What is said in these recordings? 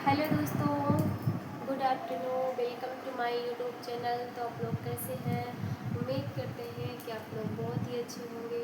Hello दोस्तों, good afternoon. Welcome to my YouTube channel. तो आप लोग कैसे हैं? उम्मीद करते हैं कि आप लोग बहुत ही अच्छे होंगे।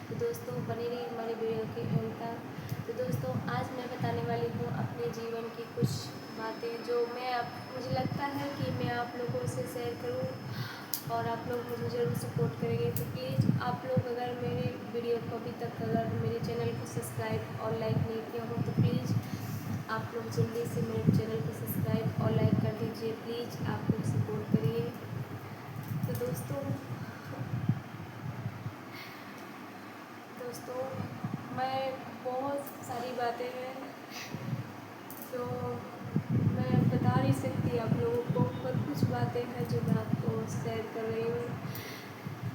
तो दोस्तों बने रहिए हमारी वीडियो के अंत तक। तो दोस्तों आज मैं बताने वाली हूँ अपने जीवन की कुछ बातें जो मुझे लगता है कि मैं आप लोगों से शेयर करूँ और आप लोग मुझे ज़रूर सपोर्ट करेंगे। तो प्लीज़ आप लोग अगर मेरे वीडियो को अभी तक अगर मेरे चैनल को सब्सक्राइब और लाइक नहीं किया हो तो प्लीज़ आप लोग जल्दी से मेरे चैनल को सब्सक्राइब और लाइक कर दीजिए। प्लीज़ आप लोग सपोर्ट करिए। तो दोस्तों मैं बहुत सारी बातें हैं जो मैं बता नहीं सकती आप लोगों को, पर कुछ बातें हैं जो मैं आपको शेयर कर रही हूँ।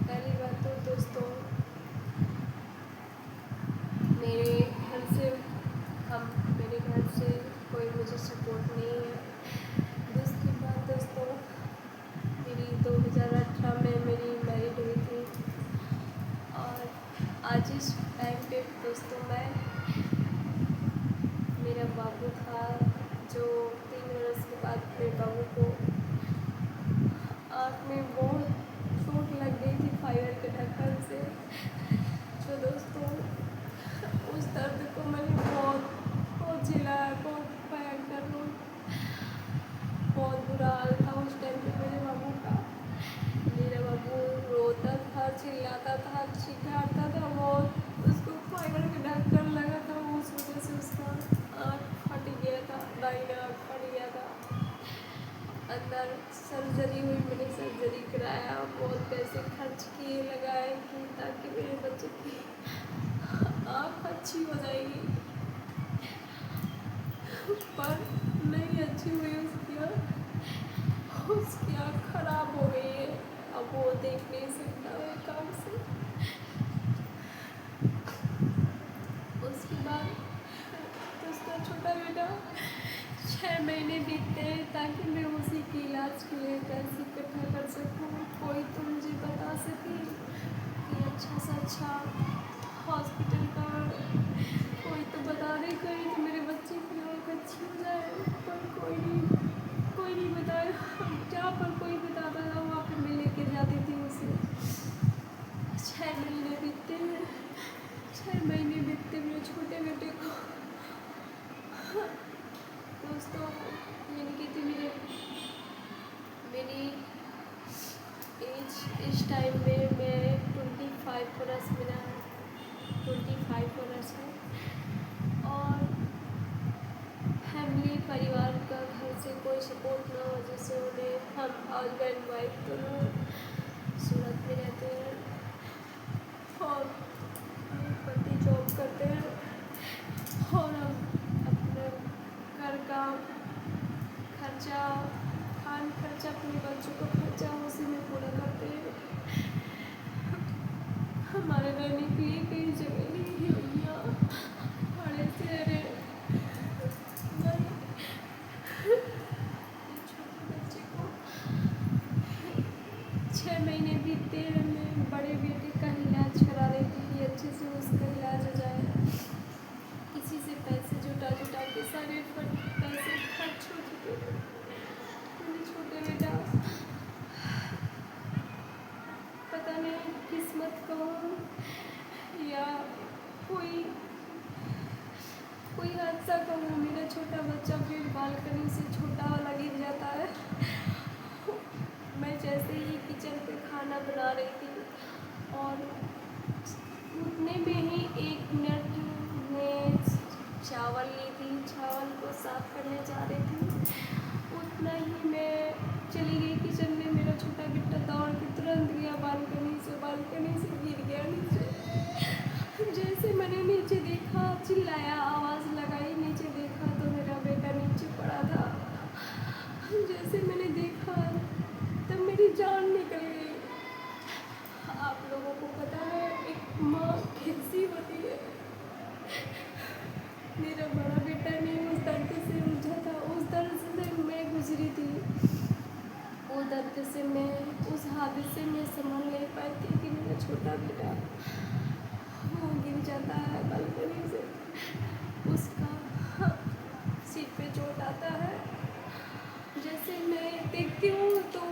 पहली बात तो दोस्तों मेरे घर से मेरे घर से कोई मुझे सपोर्ट नहीं है। दूसरी बात दोस्तों मेरी 2018 में मेरी मैरिड हुई थी और आज इस टाइम पे दोस्तों मेरा बाबू था जो 3 वर्ष के बाद मेरे बाबू को आँख में बहुत चोट लग गई थी फाइबर के ढक्कन से। तो दोस्तों उस दर्द को मैंने बहुत झेला, बहुत भयंकर बहुत बुरा हाल था उस टाइम पे मेरे बाबू का। मेरा बाबू रोता था, चिल्लाता था, चिल्लाता था बहुत। उसको फाइबर का ढक्कन लगा था, उस वजह से उसका आँख फट गया था, दाहिना आँख फट गया था। अंदर सर्जरी हुई, मैंने सर्जरी कराया, बहुत पैसे खर्च किए लगाए कि ताकि मेरे बच्चे की आँख अच्छी हो जाएगी, पर नहीं अच्छी हुई। उसकी आँख खराब हो गई है, अब वो देख नहीं सकता है काम से। उसके बाद उसका छोटा बेटा 6 महीने बीतते हैं ताकि मैं उसी के इलाज के लिए पैसे इकट्ठा कर सकूँ। कोई तो मुझे बता सके कि अच्छा से अच्छा हॉस्पिटल का कोई तो बता दे कहीं तो मेरे बच्चे की आँख अच्छी हो जाए, पर कोई नहीं बताया। जहाँ पर कोई बताता था वहाँ पर मैं लेके जाती थी उसे। 6 महीने बीतते हैं, 6 महीने बीतते मेरे छोटे बेटे को दोस्तों यानी कि थी मेरी एज इस टाइम में मैं 25 वर्ष, मेरा 25 वर्ष है। और फैमिली परिवार का घर से कोई सपोर्ट ना हो, जैसे उन्हें हम हस्बैंड वाइफ दोनों सूरत में रहते हैं और मेरे पति जॉब करते हैं और हम अपने घर का खर्चा, खान खर्चा, अपने बच्चों का खर्चा उसी में पूरा करते हैं। हमारे रहने के लिए कहीं जगह नहीं है भैया, बड़े से रहे छोटे बच्चे को 6 महीने बीतते हैं। मैं बड़े बेटे का इलाज करा रही थी कि अच्छे से उसका इलाज हो जाए। किसी से पैसे जुटा के सारे पैसे खर्च हो चुके थे। मेरे छोटे बेटा पता नहीं किस्मत का या कोई हादसा का हो, मेरा छोटा बच्चा फिर बालकनी से छोटा वाला गिर जाता है। मैं जैसे ही किचन पे खाना बना रही थी और उतने में ही 1 मिनट में चावल ली थी, चावल को साफ करने जा रही थी, उतना ही मैं चली गई किचन में। मेरा छोटा बेटा दौड़ के तुरंत गया बालकनी से गिर गया नीचे। जैसे मैंने नीचे देखा, चिल्लाया, आवाज़ लगाई, नीचे देखा तो मेरा बेटा नीचे पड़ा था। जैसे मैंने देखा तब मेरी जान निकल गई। आप लोगों को पता है एक माँ कैसी होती है। मेरा बड़ा बेटा नहीं उस दर्द से उलझा था, उस दर्द से मैं गुजरी थी, वो दर्द से मैं, उस हादसे में संभल नहीं पाती कि मेरा छोटा बेटा वो गिर जाता है बालकनी से, उसका सिर पे चोट आता है। जैसे मैं देखती हूँ तो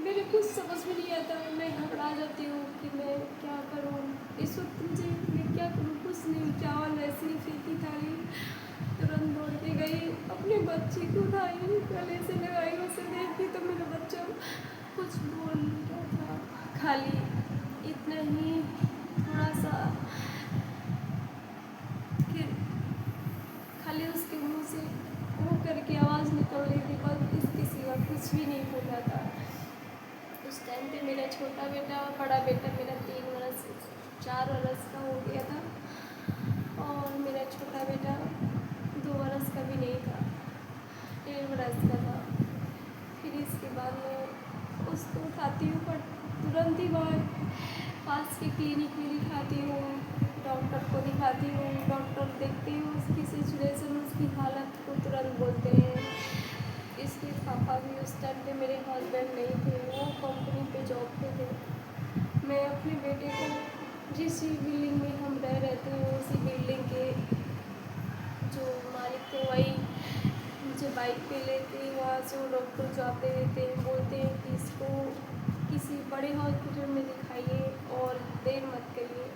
मेरे कुछ समझ में नहीं आता, मैं घबरा जाती हूँ कि मैं क्या करूँ इस वक्त, मुझे मैं क्या करूँ, कुछ नहीं। चावल ऐसे ही फेंकी थाली, तुरंत दौड़ के गई, अपने बच्चे को उठाई, गले से लगाई, उसे देखी तो मेरा बच्चा कुछ बोल नहीं रहा था, खाली इतना ही थोड़ा सा कि खाली उसके मुंह से वो करके आवाज़ निकल रही थी, बस इसके सिवा कुछ भी नहीं बोल रहा था। उस टाइम पे मेरा छोटा बेटा, बड़ा बेटा मेरा 4 बरस का हो गया था और मेरा छोटा बेटा 2 बरस का भी नहीं था, 1.5 बरस का था। फिर इसके बाद मैं उसको उठाती हूँ पर तुरंत ही वहाँ पास के क्लिनिक में दिखाती हूँ, डॉक्टर को दिखाती हूँ। डॉक्टर देखते हैं उसकी सिचुएशन, उसकी हालत को तुरंत बोलते हैं। इसके पापा भी उस टाइम पे मेरे हस्बैंड नहीं थे, वो कंपनी पे जॉब पे थे। मैं अपने बेटे को जिस बिल्डिंग में हम रह रहे थे उसी बिल्डिंग के जो मालिक थे वही मुझे बाइक पे लेके वहाँ से वो डॉक्टर जो आते रहते हैं बोलते हैं कि इसको किसी बड़े हॉस्पिटल में दिखाइए और देर मत करिए।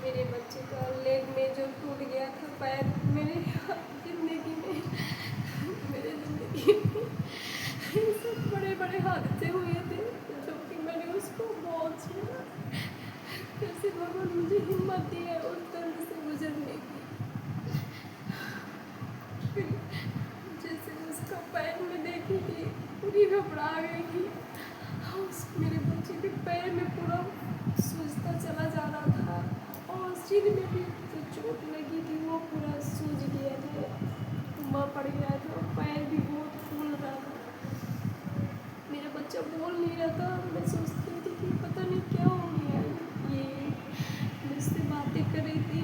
मेरे बच्चे का लेग में जो टूट गया था पैर, मेरे ज़िंदगी में ये सब बड़े बड़े हादसे हुए थे, जो कि मैंने उसको बहुत सुना। कैसे भगवान मुझे हिम्मत दी है उस दर्द से गुजरने की। फिर जैसे उसका पैर में देखी थी, पूरी घबरा गई थी। उस मेरे बच्चे के पैर में पूरा सूजता चला जा रहा था और सिर में भी जो चोट लगी थी वो पूरा सूज गया था, कुम्बा पड़ गया था, पैर भी बहुत फूल रहा था। मेरा बच्चा बोल नहीं रहा था। मैं सोचती थी कि पता नहीं क्या हो गया ये। मुझसे बातें कर रही थी,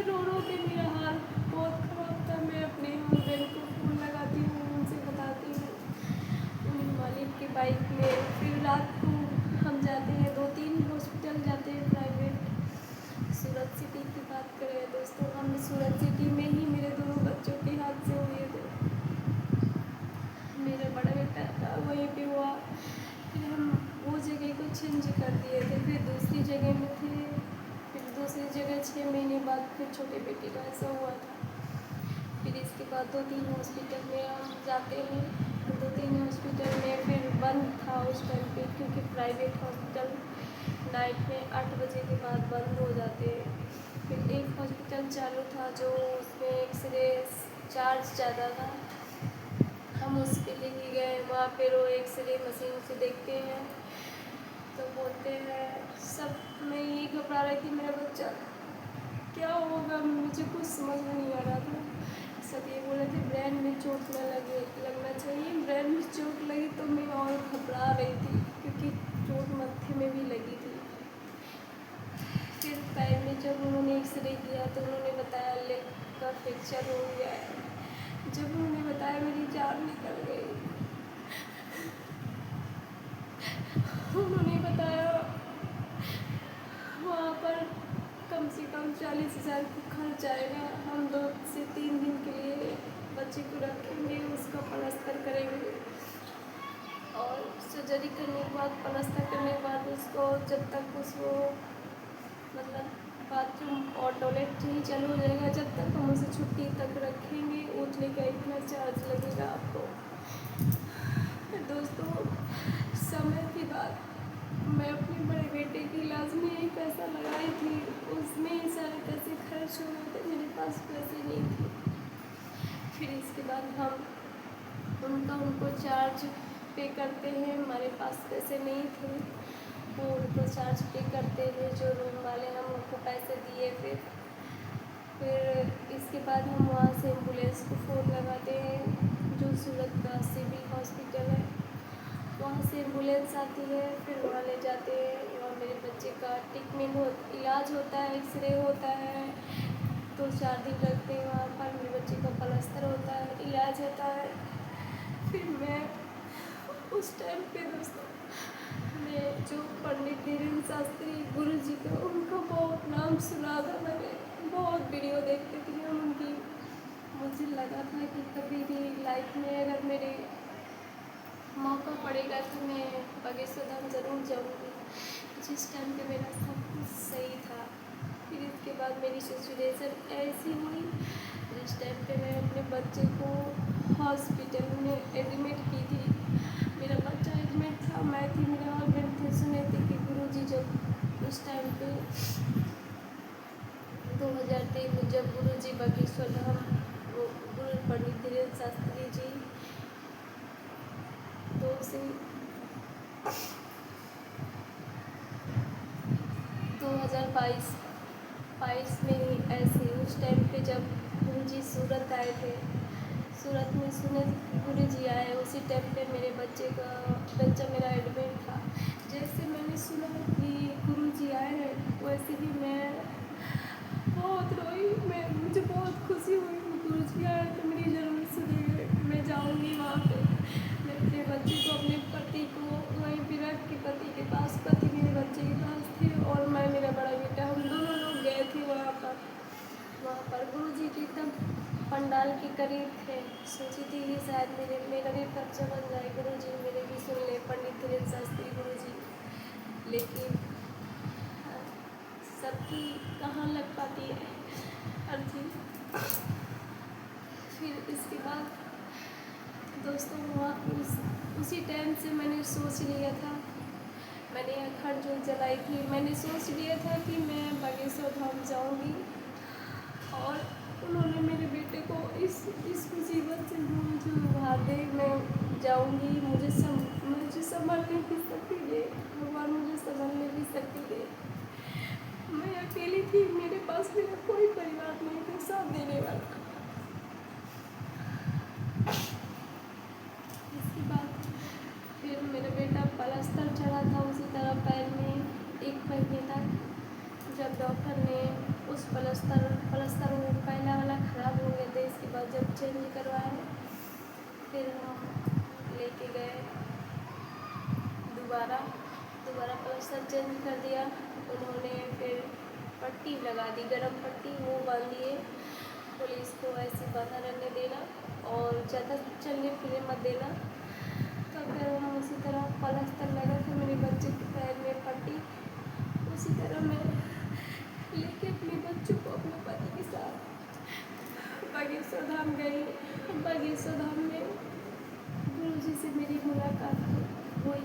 रो रो के मेरा हाल बहुत ख़राब था। मैं अपने हस्बैंड को फ़ोन लगाती हूँ, उनसे बताती हूँ, उन्हीं मालिक की बाइक में। फिर रात को हम जाते हैं, 2-3 हॉस्पिटल जाते हैं प्राइवेट। सूरत सिटी की बात करें दोस्तों, हम सूरत सिटी में ही मेरे दोनों बच्चों के हादसे हुए थे। मेरा बड़ा बेटा था वहीं पे हुआ, फिर हम वो जगह को चेंज कर दिए थे, फिर दूसरी जगह में थे। फिर दूसरी जगह 6 महीने बाद फिर छोटे बेटे का ऐसा हुआ था। फिर इसके बाद 2-3 हॉस्पिटल में हम जाते हैं, 2-3 हॉस्पिटल में फिर बंद था उस टाइम पे, क्योंकि प्राइवेट हॉस्पिटल नाइट में 8 बजे के बाद बंद हो जाते हैं। फिर एक हॉस्पिटल चालू था जो उसमें एक्सरे चार्ज ज़्यादा था, हम उसके लिए गए। वहाँ पर वो एक्सरे मशीन से देखते हैं तो बोलते हैं सब। मैं ये घबरा रही थी, मेरा बच्चा क्या होगा, मुझे कुछ समझ में नहीं आ रहा था। सब ये बोले थे ब्रेन में चोट न लगना चाहिए। ब्रेन में चोट लगी तो मैं और घबरा रही थी, क्योंकि चोट मत्थे में भी लगी थी। फिर पैर में जब उन्होंने एक्सरे किया तो उन्होंने बताया लेग का फ्रैक्चर हो गया है। जब उन्होंने बताया मेरी जान निकल गई। उन्होंने बताया वहाँ पर कम से कम 40,000 का खर्च आएगा। हम 2 से 3 दिन के लिए बच्चे को रखेंगे, उसका प्लास्टर करेंगे और सर्जरी करने के बाद, प्लास्टर करने के बाद उसको जब तक उसको मतलब बाथरूम और टॉयलेट ही चालू हो जाएगा, जब तक हम उसे छुट्टी तक रखेंगे। उठने का इतना चार्ज लगेगा आपको। दोस्तों समय की बात, मैं अपने बड़े बेटे के इलाज में ही पैसा लगाई थी, उसमें ही सारे पैसे खर्च हो गए थे, मेरे पास पैसे नहीं थे। फिर इसके बाद हम उनको चार्ज पे करते हैं, हमारे पास पैसे नहीं थे, वो उनको चार्ज पे करते हैं जो रूम वाले, हम उनको पैसे दिए। फिर इसके बाद हम वहाँ से एम्बुलेंस को फ़ोन लगाते हैं, जो सूरत का सिविल हॉस्पिटल है, वहाँ से एम्बुलेंस आती है। फिर वहाँ ले जाते हैं, वहाँ मेरे बच्चे का ट्रीटमेंट इलाज होता है, एक्सरे होता है, 2-4 दिन लगते हैं वहाँ पर। मेरे बच्चे का प्लास्टर होता है, इलाज होता है। फिर मैं उस टाइम पे दोस्तों, मैं जो पंडित धीरेन्द्र शास्त्री गुरु जी का, उनका बहुत नाम सुना था मैंने, बहुत वीडियो देखती थी हम उनकी। मुझे लगा था कि कभी भी लाइफ में अगर मेरे मौका पड़ेगा तो मैं बागेश्वर धाम ज़रूर जाऊँगी। जिस टाइम पे मेरा सब कुछ सही था, फिर इसके बाद मेरी सिचुएशन ऐसी हुई जिस टाइम पे मैं अपने बच्चे को हॉस्पिटल में एडमिट की थी। मेरा बच्चा एडमिट था, मैं थी, मेरे हस्बैंड थे। सुने थे कि गुरुजी जब उस टाइम पे 2003 में जब गुरुजी बागेश्वर धाम, वो गुरु पंडित धीरेन्द्र शास्त्री जी, तो उसे 2022 में ही ऐसे उस टाइम पे जब गुरुजी सूरत आए थे, सूरत में सुने गुरुजी आए, उसी टाइम पे मेरे बच्चा मेरा एडमिट था। जैसे मैंने सुना कि गुरुजी आए हैं, वैसे ही मैं बहुत रोई। मुझे बहुत खुशी हुई कि गुरुजी आए तो मेरी ज़रूर सुनिए, मैं जाऊँगी वहाँ पे। मैं अपने बच्चे को, अपने पति को वहीं पे रख के, पति के पास, पति मेरे बच्चे के पास थे और मैं, मेरा बड़ा बेटा, हम दोनों लोग गए थे वहाँ पर गुरुजी के एकदम पंडाल के करीब थे। सोची थी कि शायद मेरा भी बच्चा बन जाए, गुरुजी मेरे भी सुन ले, पंडित धीरेन्द्र शास्त्री गुरुजी। लेकिन सबकी कहाँ लग पाती है हर चीज़। फिर इसके बाद दोस्तों उसी टाइम से मैंने सोच लिया था, मैंने अखंड ज्योत जलाई थी, मैंने सोच लिया था कि मैं बागेश्वर धाम जाऊँगी। और उन्होंने मेरे बेटे को इस मुसीबत से मुझे उभार दे, मैं जाऊँगी। मुझे संभालने की शक्ति दे भगवान, मुझे संभालने की शक्ति दे। मैं अकेली थी, मेरे पास मेरा कोई परिवार नहीं था साथ देने वाला। इसके बाद फिर मेरा बेटा प्लास्टर चढ़ा था उसी तरह पैर में 1 महीने तक। जब डॉक्टर ने उस प्लास्टर वो पहला वाला ख़राब हो गया था, इसके बाद जब चेंज करवाए, फिर हम लेके गए दोबारा प्लास्टर चेंज कर दिया उन्होंने। फिर पट्टी लगा दी, गरम पट्टी, वो बांध दिए। पुलिस को ऐसे बांधा रहने देना और ज़्यादा चलने फिरने मत देना। तो फिर हम उसी तरह प्लास्टर लगा था मेरे बच्चे के पैर में पट्टी, उसी तरह मैं लेके अपने बच्चों को अपने पति के साथ बागेश्वर धाम गई। बागेश्वर धाम में गुरुजी से मेरी मुलाकात हुई,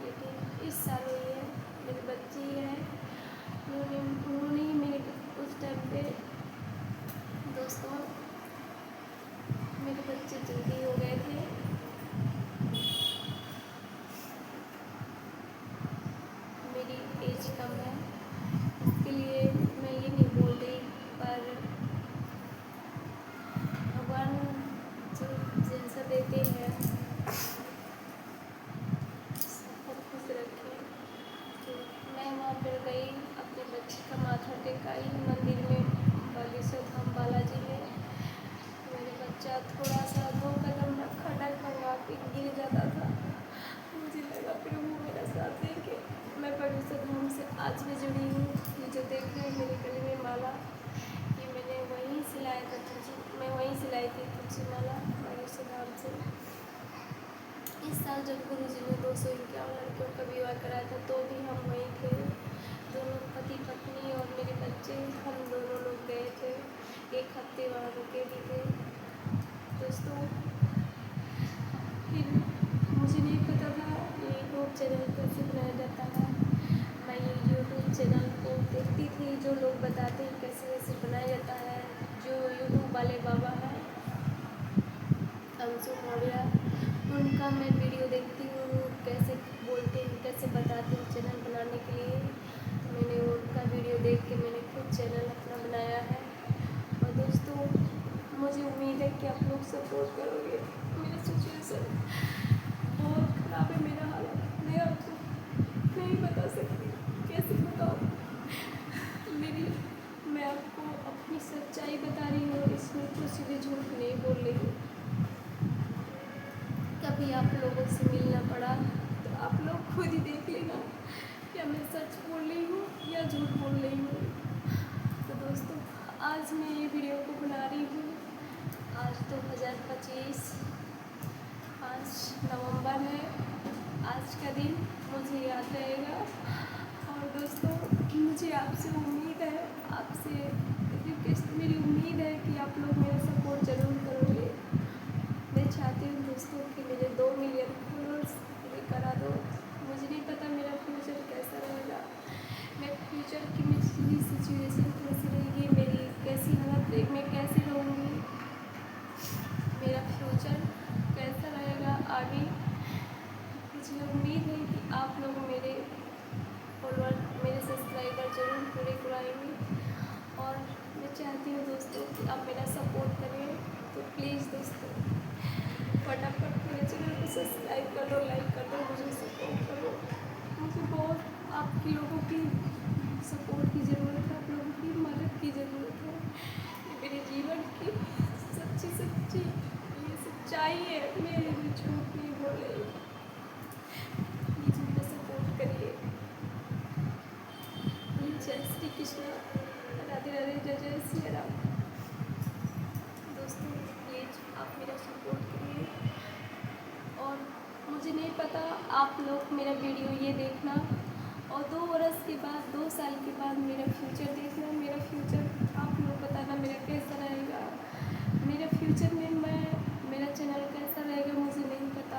लेकिन इस साल हुई है। मेरी बच्ची है, उन्होंने ही मेरे उस टाइम पे दोस्तों मेरे बच्चे जल्दी हो गए थे। मेरी एज कम है, इसके लिए मैं ये नहीं बोल रही, पर भगवान जो जैसा देते हैं सबको खुश रखें। तो मैं वहाँ पर गई, अपने बच्चे का माथा टेकाई मंदिर में, बागेश्वर धाम बालाजी में। मेरे बच्चा थोड़ा सा 2 कदम रखा, डर मंगा के गिर जाता था। मुझे लगा फिर वो मेरा साथ देंगे। मैं बागेश्वर धाम से आज भी जुड़ी हूँ। ये जो देख रहे हैं मेरे गले में माला, ये मैंने वहीं सिलाया था, मैं वहीं सिलाई थी तुलसी माला बागेश्वर धाम से। इस साल जब गुरुजी ने 251 लड़कियों का विवाह कराया था, तो भी हम वहीं थे, दोनों पति पत्नी और मेरे बच्चे, हम दोनों लोग गए थे। 1 हफ्ते वहाँ रुके भी थे दोस्तों। फिर मुझे नहीं पता था ये यूट्यूब चैनल कैसे बनाया जाता है। मैं ये यूट्यूब चैनल को देखती थी, जो लोग बताते हैं कैसे बनाया जाता है। जो यूट्यूब वाले बाबा हैं अंशु मौर्य, उनका मैं वीडियो देखती हूँ, कैसे बोलते हैं, कैसे बताते हैं चैनल बनाने के लिए। तो मैंने उनका वीडियो देख के मैंने खुद चैनल अपना बनाया है। और दोस्तों मुझे उम्मीद है कि आप लोग सपोर्ट करोगे। मेरी सिचुएशन बहुत ख़राब है, मेरा हालत मैं आपको नहीं बता सकती, कैसे बताऊँ। मैं आपको अपनी सच्चाई बता रही हूँ, इसमें कुछ भी झूठ नहीं बोल रही हूँ। कभी आप लोगों से मिलना पड़ा तो आप लोग खुद ही देख लेना, क्या मैं सच बोल रही हूँ या झूठ बोल रही हूँ। तो दोस्तों आज मैं ये वीडियो को बना रही हूँ आज 2025 5 नवंबर है। आज का दिन मुझे याद रहेगा। और दोस्तों, मुझे आपसे उम्मीद है, आपसे रिक्वेस्ट, मेरी उम्मीद है कि आप लोग मेरा सपोर्ट ज़रूर करोगे। मैं चाहती हूँ दोस्तों कि मेरे 2 मिलियन फॉलोअर्स पूरे करा दो। मुझे नहीं पता मेरा फ्यूचर कैसा रहेगा, मैं फ्यूचर की मेरी सिचुएशन कैसी रहेगी, मेरी कैसी हालत रहेगी, मैं कैसे रहूँगी, मेरा फ्यूचर कैसा रहेगा आगे। मुझे उम्मीद है कि आप लोग मेरे फॉलोअर, मेरे सब्सक्राइबर ज़रूर पूरे कराएंगे। और मैं चाहती हूँ दोस्तों कि आप मेरा सपोर्ट करें। तो प्लीज़ दोस्तों, फटाफट मेरे चैनल को सब्सक्राइब कर दो, लाइक कर दो, मुझे सपोर्ट करो। मुझे बहुत आपके लोगों की सपोर्ट की ज़रूरत है, आप लोगों की मदद की ज़रूरत है। ये मेरे जीवन की सच्ची ये सच्चाई है, मेरे लिए झूठ नहीं बोले। प्लीज़ मुझे सपोर्ट करिए। जय श्री कृष्णा, राधे राधे, जय जय श्री राम। दोस्तों प्लीज़ आप मेरा सपोर्ट करिए। और मुझे नहीं पता, आप लोग मेरा वीडियो ये देखना और 2 बरस के बाद, 2 साल के बाद मेरा फ्यूचर देखना। मेरा फ्यूचर आप लोग बताना मेरा कैसा रहेगा। मेरा फ्यूचर में मेरा चैनल कैसा रहेगा मुझे नहीं पता।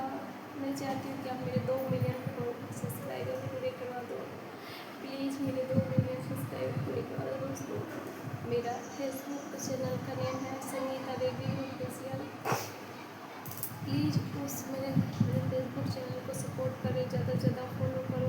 मैं चाहती हूँ कि आप मेरे 2 मिलियन सब्सक्राइबर पूरे करवा दो। प्लीज़ मेरे 2 मिलियन सब्सक्राइबर पूरे करवा दो दोस्तों। मेरा फेसबुक चैनल का नेम है संगीता देवी ऑफिशियल। प्लीज़ उस मेरे फेसबुक चैनल को सपोर्ट करें, ज़्यादा से ज़्यादा फॉलो करें।